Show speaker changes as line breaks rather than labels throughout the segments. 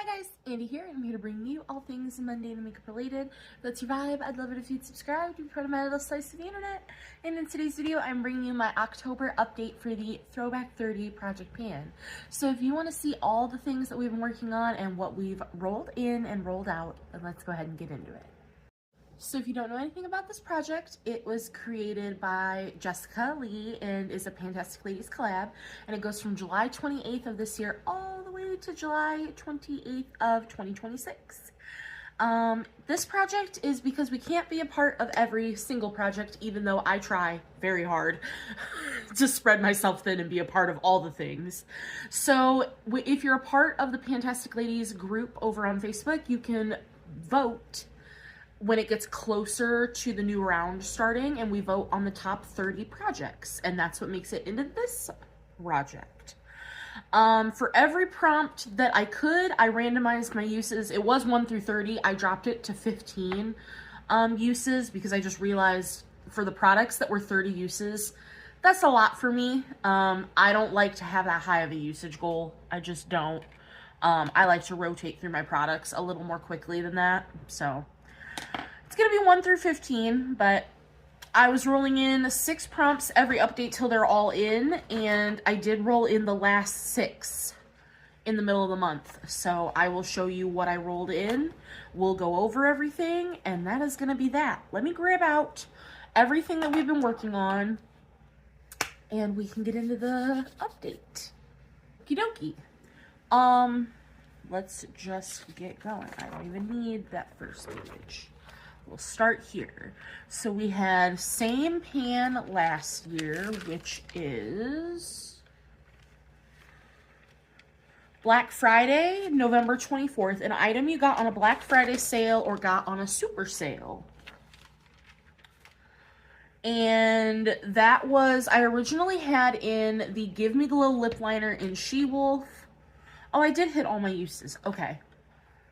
Hi guys, Andy here, and I'm here to bring you all things mundane and makeup related. If that's your vibe, I'd love it if you'd subscribe to be part of my little slice of the internet. And in today's video, I'm bringing you my October update for the Throwback 30 Project Pan. So if you want to see all the things that we've been working on and what we've rolled in and rolled out, then let's go ahead and get into it. So if you don't know anything about this project, it was created by Jessica Lee and is a Pantastic Ladies Collab, and it goes from July 28th of this year all the way to July 28th of 2026. This project is because we can't be a part of every single project, even though I try very hard to spread myself thin and be a part of all the things. So if you're a part of the Pantastic Ladies group over on Facebook, you can vote when it gets closer to the new round starting, and we vote on the top 30 projects, and that's what makes it into this project. For every prompt that I could, I randomized my uses. It was 1 through 30. I dropped it to 15 uses because I just realized for the products that were 30 uses, that's a lot for me. I don't like to have that high of a usage goal. I just don't. I like to rotate through my products a little more quickly than that, so it's gonna be 1 through 15, but I was rolling in 6 prompts every update till they're all in, and I did roll in the last 6 in the middle of the month. So I will show you what I rolled in. We'll go over everything, and that is gonna be that. Let me grab out everything that we've been working on, and we can get into the update. Okie dokie. Let's just get going. I don't even need that first page. We'll start here. So we had same pan last year, which is Black Friday, November 24th, an item you got on a Black Friday sale or got on a super sale. And that was, I originally had in the Give Me Glow lip liner in She-Wolf. Oh, I did hit all my uses. Okay.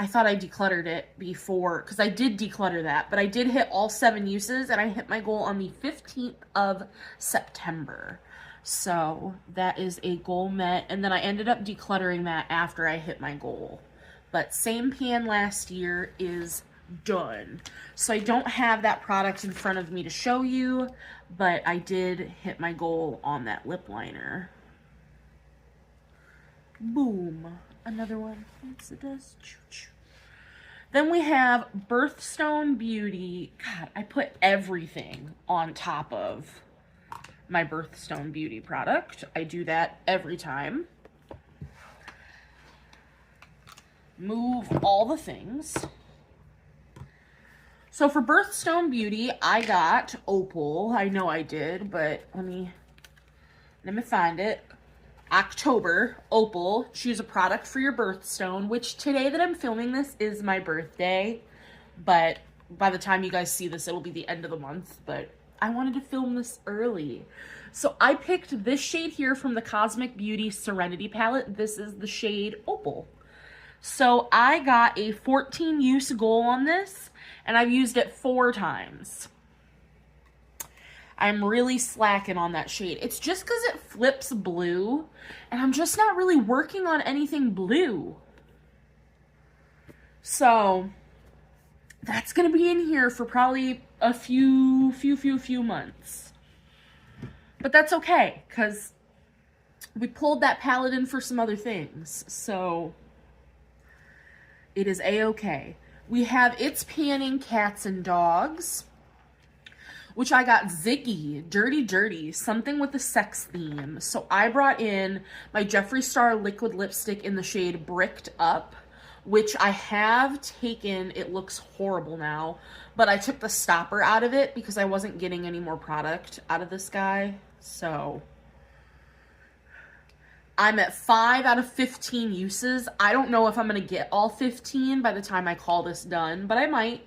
I thought I decluttered it before, because I did declutter that, but I did hit all 7 uses, and I hit my goal on the 15th of September. So that is a goal met, and then I ended up decluttering that after I hit my goal. But same pan last year is done. So I don't have that product in front of me to show you, but I did hit my goal on that lip liner. Boom. Another one. Once it does. Then we have Birthstone Beauty. God, I put everything on top of my Birthstone Beauty product. I do that every time. Move all the things. So for Birthstone Beauty, I got Opal. I know I did, but let me find it. October, Opal, choose a product for your birthstone, which today that I'm filming this is my birthday, but by the time you guys see this, it'll be the end of the month, but I wanted to film this early. So I picked this shade here from the Cosmic Beauty Serenity palette. This is the shade Opal. So I got a 14 use goal on this, and I've used it 4 times. I'm really slacking on that shade. It's just because it flips blue, and I'm just not really working on anything blue. So that's going to be in here for probably a few months. But that's okay, because we pulled that palette in for some other things. So it is a-okay. We have It's Panning Cats and Dogs, which I got Ziggy, Dirty Dirty, something with a sex theme. So I brought in my Jeffree Star liquid lipstick in the shade Bricked Up, which I have taken. It looks horrible now, but I took the stopper out of it because I wasn't getting any more product out of this guy. So I'm at 5 out of 15 uses. I don't know if I'm going to get all 15 by the time I call this done, but I might.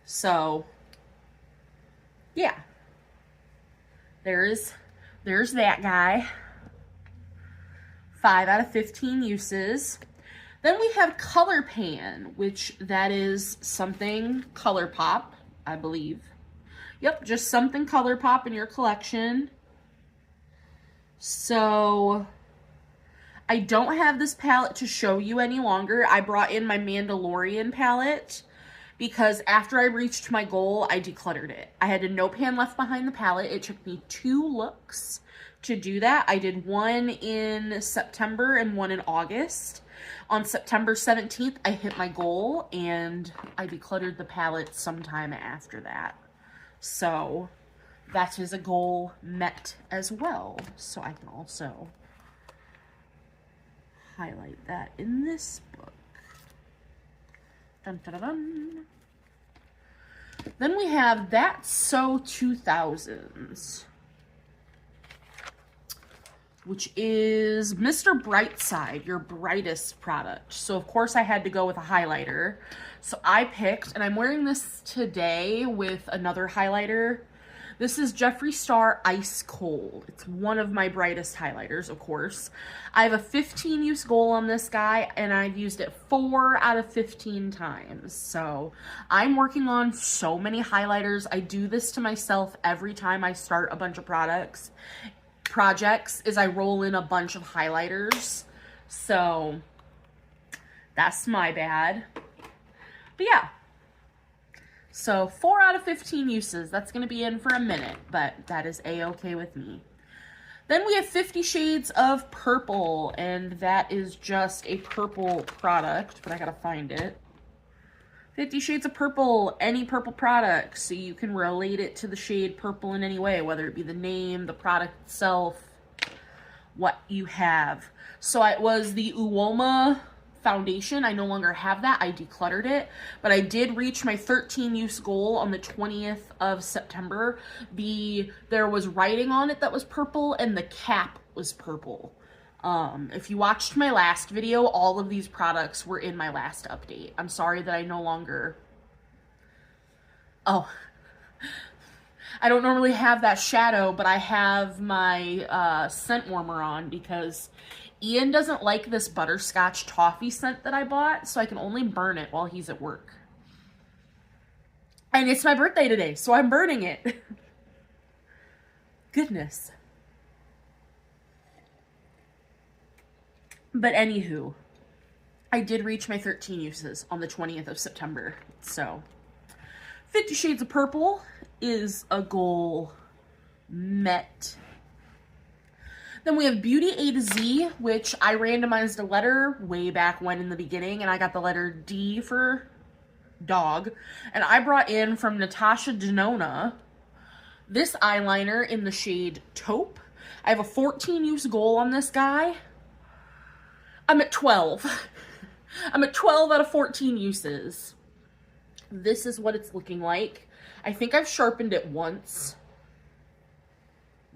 So, yeah, there's that guy. 5 out of 15 uses. Then we have Color Pan, which that is something ColourPop, I believe. Yep, just something ColourPop in your collection. So I don't have this palette to show you any longer. I brought in my Mandalorian palette because after I reached my goal, I decluttered it. I had a no pan left behind the palette. It took me 2 looks to do that. I did one in September and one in August. On September 17th, I hit my goal and I decluttered the palette sometime after that. So that is a goal met as well. So I can also highlight that in this book. Dun, dun, dun, dun. Then we have That's So 2000s, which is Mr. Brightside, your brightest product. So of course I had to go with a highlighter. So I picked, and I'm wearing this today with another highlighter. This is Jeffree Star Ice Cold. It's one of my brightest highlighters, of course. I have a 15 use goal on this guy, and I've used it 4 out of 15 times. So I'm working on so many highlighters. I do this to myself every time I start a bunch of projects, is I roll in a bunch of highlighters. So that's my bad. But yeah. So 4 out of 15 uses. That's going to be in for a minute, but that is a-okay with me. Then we have 50 Shades of Purple, and that is just a purple product, but I gotta find it. 50 Shades of Purple, any purple product, so you can relate it to the shade purple in any way, whether it be the name, the product itself, what you have. So it was the Uoma foundation. I no longer have that. I decluttered it, but I did reach my 13 use goal on the 20th of September. There was writing on it that was purple, and the cap was purple. If you watched my last video, all of these products were in my last update. I'm sorry that I no longer... Oh, I don't normally have that shadow, but I have my scent warmer on because Ian doesn't like this butterscotch toffee scent that I bought, so I can only burn it while he's at work. And it's my birthday today, so I'm burning it. Goodness. But anywho, I did reach my 13 uses on the 20th of September, so 50 Shades of Purple is a goal met. Then we have Beauty A to Z, which I randomized a letter way back when in the beginning, and I got the letter D for dog. And I brought in from Natasha Denona this eyeliner in the shade Taupe. I have a 14 use goal on this guy. I'm at 12. I'm at 12 out of 14 uses. This is what it's looking like. I think I've sharpened it once.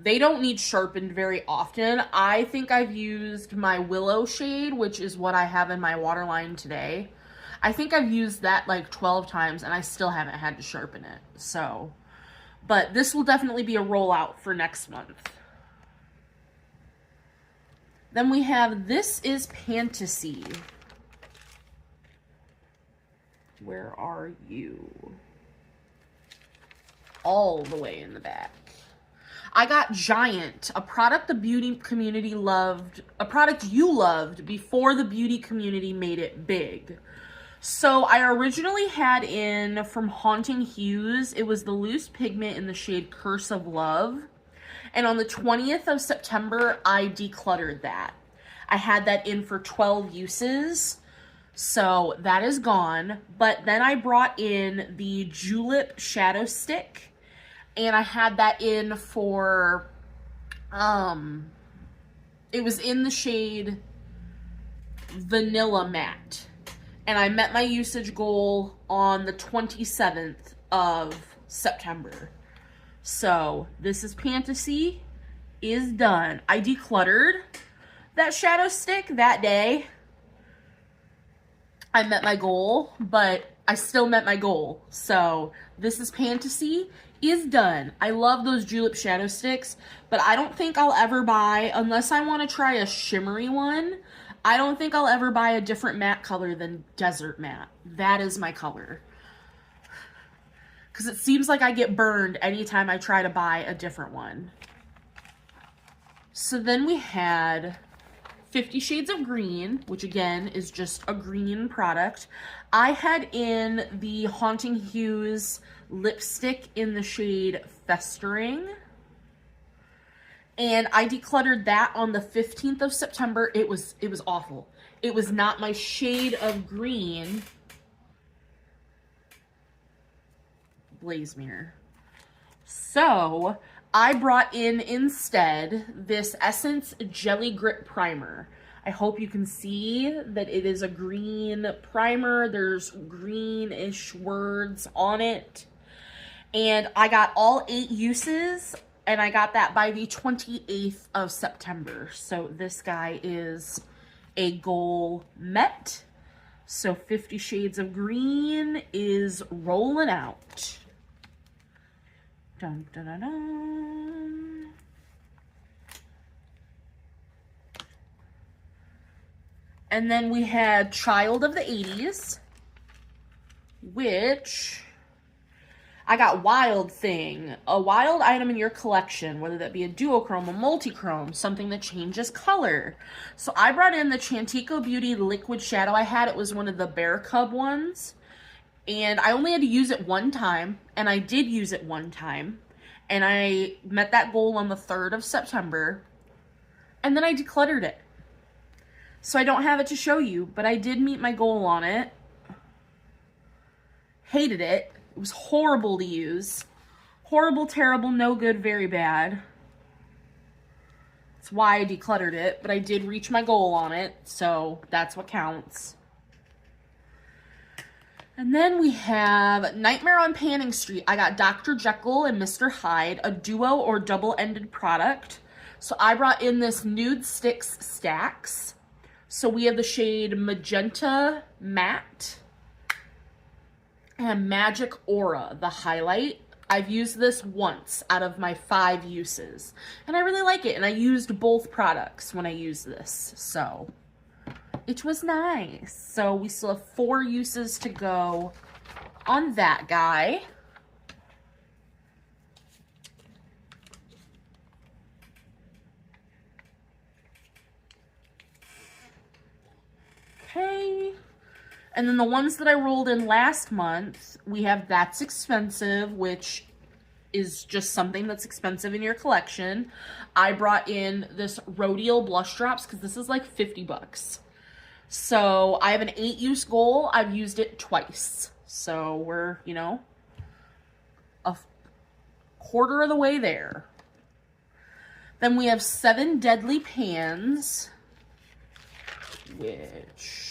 They don't need sharpened very often. I think I've used my Willow shade, which is what I have in my waterline today. I think I've used that like 12 times and I still haven't had to sharpen it. So, but this will definitely be a rollout for next month. Then we have This Is Fantasy. Where are you? All the way in the back. I got Giant, a product the beauty community loved, a product you loved before the beauty community made it big. So I originally had in from Haunting Hues, it was the loose pigment in the shade Curse of Love. And on the 20th of September, I decluttered that. I had that in for 12 uses. So that is gone. But then I brought in the Julep Shadow Stick. And I had that in for, it was in the shade Vanilla Matte. And I met my usage goal on the 27th of September. So, This Is Fantasy is done. I decluttered that shadow stick that day. I met my goal, but I still met my goal. So, This Is Fantasy is done. I love those Julep shadow sticks, but I don't think I'll ever buy, unless I want to try a shimmery one, I don't think I'll ever buy a different matte color than Desert Matte. That is my color. Because it seems like I get burned anytime I try to buy a different one. So then we had 50 Shades of Green, which again is just a green product. I had in the Haunting Hues lipstick in the shade Festering. And I decluttered that on the 15th of September. It was awful. It was not my shade of green. Blaze Mirror. So I brought in instead this Essence Jelly Grip Primer. I hope you can see that it is a green primer. There's greenish words on it. And I got all 8 uses, and I got that by the 28th of September. So this guy is a goal met. So 50 Shades of Green is rolling out. Dun, dun, dun, dun. And then we had Child of the 80s, which I got Wild Thing, a wild item in your collection, whether that be a duochrome, a multichrome, something that changes color. So I brought in the Chantico Beauty Liquid Shadow. I had it was one of the Bear Cub ones. And I only had to use it one time, and I did use it one time, and I met that goal on the 3rd of September, and then I decluttered it. So I don't have it to show you, but I did meet my goal on it. Hated it. It was horrible to use. Horrible, terrible, no good, very bad. That's why I decluttered it, but I did reach my goal on it, so that's what counts. And then we have Nightmare on Panning Street. I got Dr. Jekyll and Mr. Hyde, a duo or double-ended product. So I brought in this Nude Sticks Stacks. So we have the shade Magenta Matte and Magic Aura, the highlight. I've used this once out of my 5 uses, and I really like it. And I used both products when I used this, so it was nice. So we still have 4 uses to go on that guy. Okay. And then the ones that I rolled in last month, we have That's Expensive, which is just something that's expensive in your collection. I brought in this Rhodial Blush Drops because this is like 50 bucks. So I have an 8-use goal. I've used it twice. So we're, you know, a quarter of the way there. Then we have 7 Deadly Pans, which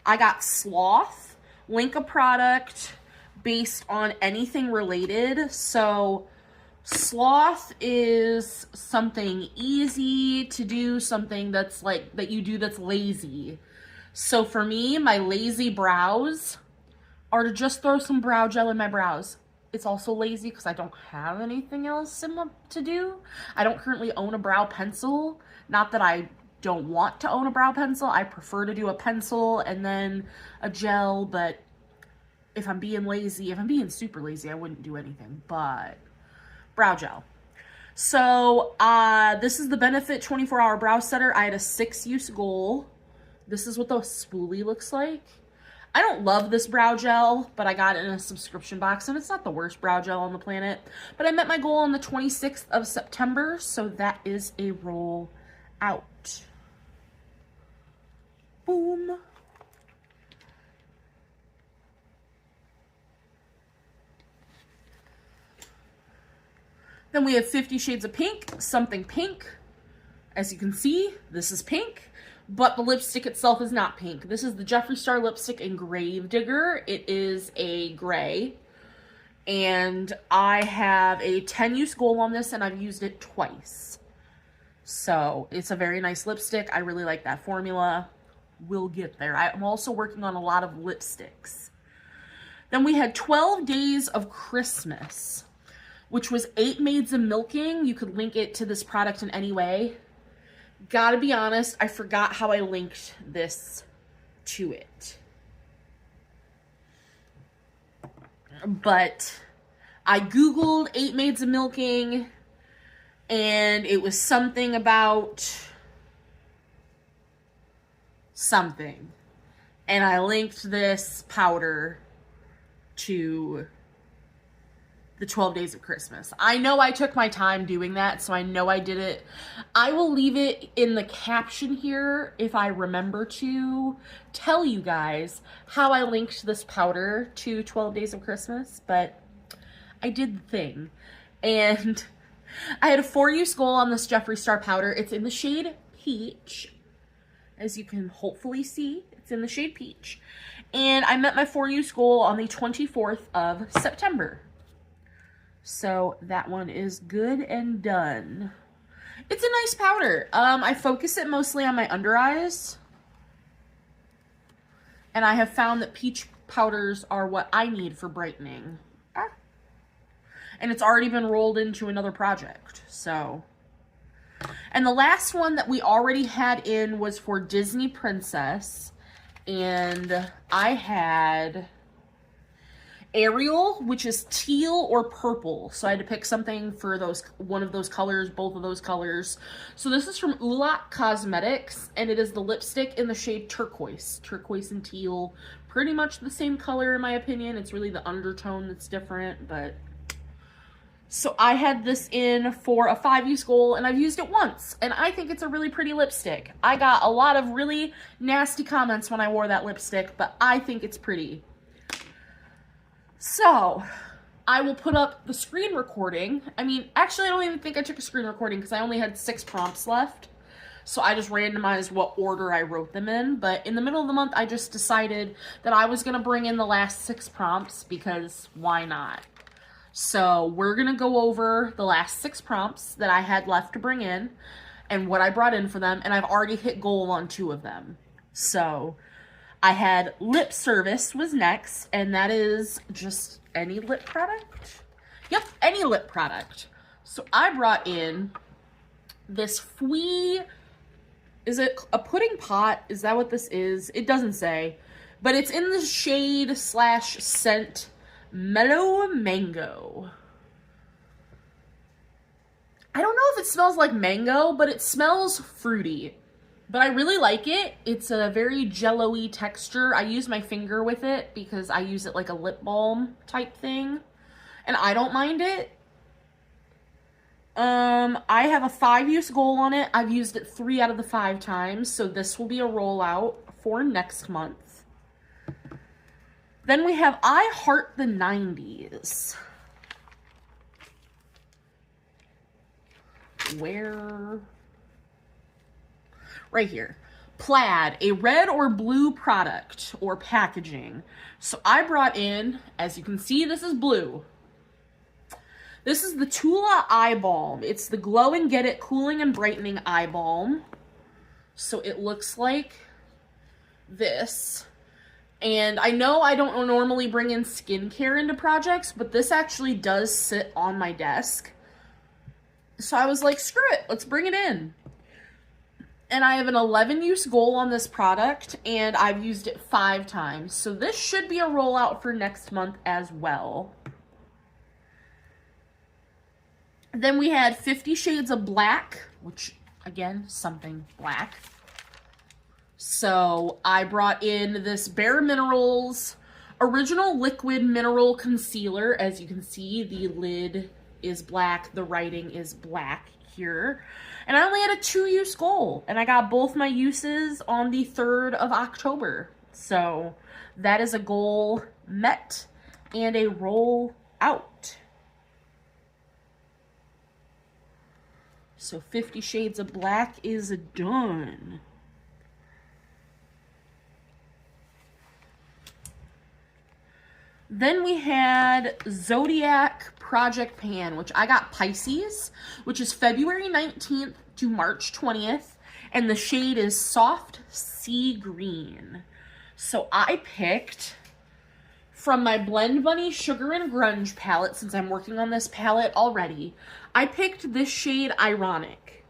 I got Sloth, link a product based on anything related. So Sloth is something easy to do, something that's like, that you do that's lazy. So for me, my lazy brows are to just throw some brow gel in my brows. It's also lazy because I don't have anything else to do. I don't currently own a brow pencil. Not that I don't want to own a brow pencil. I prefer to do a pencil and then a gel, but if I'm being lazy, if I'm being super lazy, I wouldn't do anything, but brow gel. So this is the Benefit 24-Hour Brow Setter. I had a 6-use goal. This is what the spoolie looks like. I don't love this brow gel, but I got it in a subscription box, and it's not the worst brow gel on the planet. But I met my goal on the 26th of September, so that is a roll out. Boom. Then we have 50 Shades of Pink, Something Pink. As you can see, this is pink, but the lipstick itself is not pink. This is the Jeffree Star lipstick in Grave Digger. It is a gray, and I have a 10-use goal on this, and I've used it twice. So it's a very nice lipstick. I really like that formula. We'll get there. I'm also working on a lot of lipsticks. Then we had 12 Days of Christmas, which was 8 Maids of Milking. You could link it to this product in any way. Gotta be honest, I forgot how I linked this to it. But I Googled 8 Maids of Milking, and it was something about something. And I linked this powder to the 12 Days of Christmas. I know I took my time doing that, so I know I did it. I will leave it in the caption here if I remember to tell you guys how I linked this powder to 12 Days of Christmas, but I did the thing. And I had a 4-use goal on this Jeffree Star powder. It's in the shade Peach. As you can hopefully see, it's in the shade Peach. And I met my 4-use goal on the 24th of September. So that one is good and done. It's a nice powder. I focus it mostly on my under eyes. And I have found that peach powders are what I need for brightening. And it's already been rolled into another project, so. And the last one that we already had in was for Disney Princess. And I had Ariel, which is teal or purple. So I had to pick something for those, one of those colors, both of those colors. So this is from Ulat Cosmetics, and it is the lipstick in the shade Turquoise. Turquoise and teal, pretty much the same color in my opinion. It's really the undertone that's different, but. So I had this in for a 5-use goal, and I've used it once, and I think it's a really pretty lipstick. I got a lot of really nasty comments when I wore that lipstick, but I think it's pretty. So, I will put up the screen recording. I mean, actually, I don't even think I took a screen recording because I only had 6 prompts left. So I just randomized what order I wrote them in. But in the middle of the month, I just decided that I was going to bring in the last 6 prompts because why not? So we're going to go over the last 6 prompts that I had left to bring in and what I brought in for them. And I've already hit goal on 2 of them. So I had lip service was next, and that is just any lip product. Yep, any lip product. So I brought in this Fui, is it a pudding pot? Is that what this is? It doesn't say, but it's in the shade / scent Mellow Mango. I don't know if it smells like mango, but it smells fruity. But I really like it. It's a very jello-y texture. I use my finger with it because I use it like a lip balm type thing. And I don't mind it. I have a 5-use goal on it. I've used it 3 out of the 5 times. So this will be a rollout for next month. Then we have I Heart the 90s. Where? Right here. Plaid, a red or blue product or packaging. So I brought in, as you can see, this is blue. This is the Tula Eye Balm. It's the Glow and Get It Cooling and Brightening Eye Balm. So it looks like this. And I know I don't normally bring in skincare into projects, but this actually does sit on my desk. So I was like, screw it, let's bring it in. And I have an 11-use goal on this product, and I've used it 5 times. So this should be a rollout for next month as well. Then we had 50 Shades of Black, which, again, something black. So I brought in this Bare Minerals Original Liquid Mineral Concealer. As you can see, the lid is black, the writing is black here. And I only had a 2-use goal, and I got both my uses on the 3rd of October. So that is a goal met and a roll out. So 50 Shades of Black is done. Then we had Zodiac Project Pan, which I got Pisces, which is February 19th to March 20th, and the shade is Soft Sea Green. So I picked from my Blend Bunny Sugar and Grunge palette, since I'm working on this palette already, I picked this shade Ironic.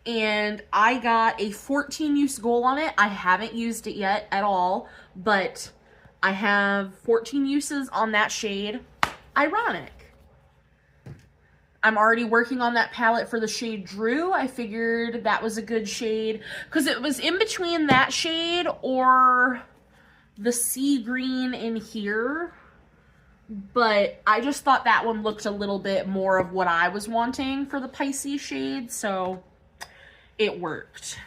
And I got a 14-use goal on it. I haven't used it yet at all, but I have 14 uses on that shade, Ironic. I'm already working on that palette for the shade Drew. I figured that was a good shade because it was in between that shade or the sea green in here. But I just thought that one looked a little bit more of what I was wanting for the Pisces shade, so it worked.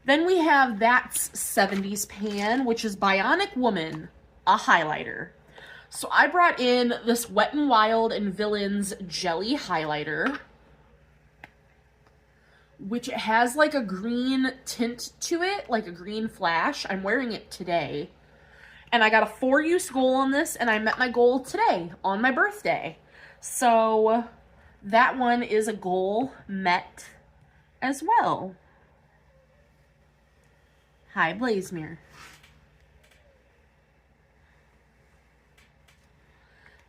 Then we have That's 70s Pan, which is Bionic Woman, a highlighter. So I brought in this Wet n Wild and Villains Jelly Highlighter, which has like a green tint to it, like a green flash. I'm wearing it today. And I got a 4-use goal on this, and I met my goal today on my birthday. So that one is a goal met as well. Hi, Blazemere.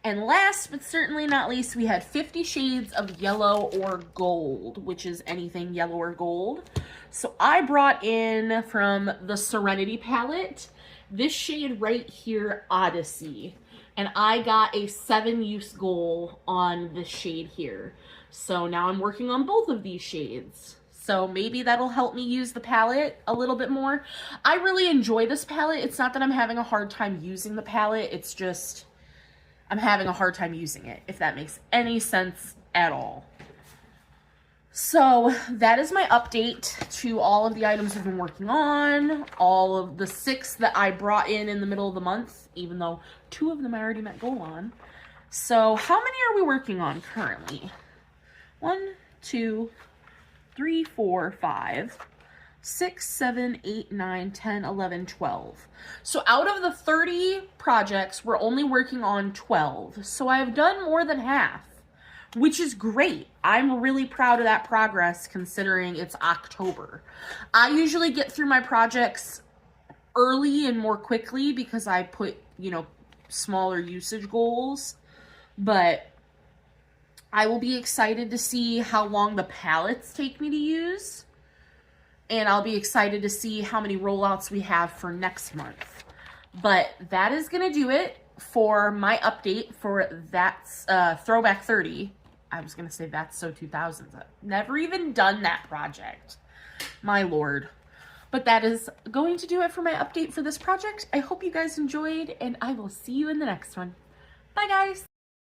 And last but certainly not least, we had 50 Shades of Yellow or Gold, which is anything yellow or gold. So I brought in from the Serenity palette this shade right here, Odyssey. And I got a 7-use goal on this shade here. So now I'm working on both of these shades. So maybe that'll help me use the palette a little bit more. I really enjoy this palette. It's not that I'm having a hard time using the palette. It's just I'm having a hard time using it, if that makes any sense at all. So that is my update to all of the items I've been working on, all of the 6 that I brought in the middle of the month, even though 2 of them I already met goal on. So how many are we working on currently? 1, 2, 3, 4, 5, 6, 7, 8, 9, 10, 11, 12. So out of the 30 projects, we're only working on 12. So I've done more than half, which is great. I'm really proud of that progress considering it's October. I usually get through my projects early and more quickly because I put, you know, smaller usage goals, but I will be excited to see how long the palettes take me to use, and I'll be excited to see how many rollouts we have for next month. But that is going to do it for my update for That's Throwback 30. I was going to say That's So 2000s. I've never even done that project. My lord. But that is going to do it for my update for this project. I hope you guys enjoyed, and I will see you in the next one. Bye, guys.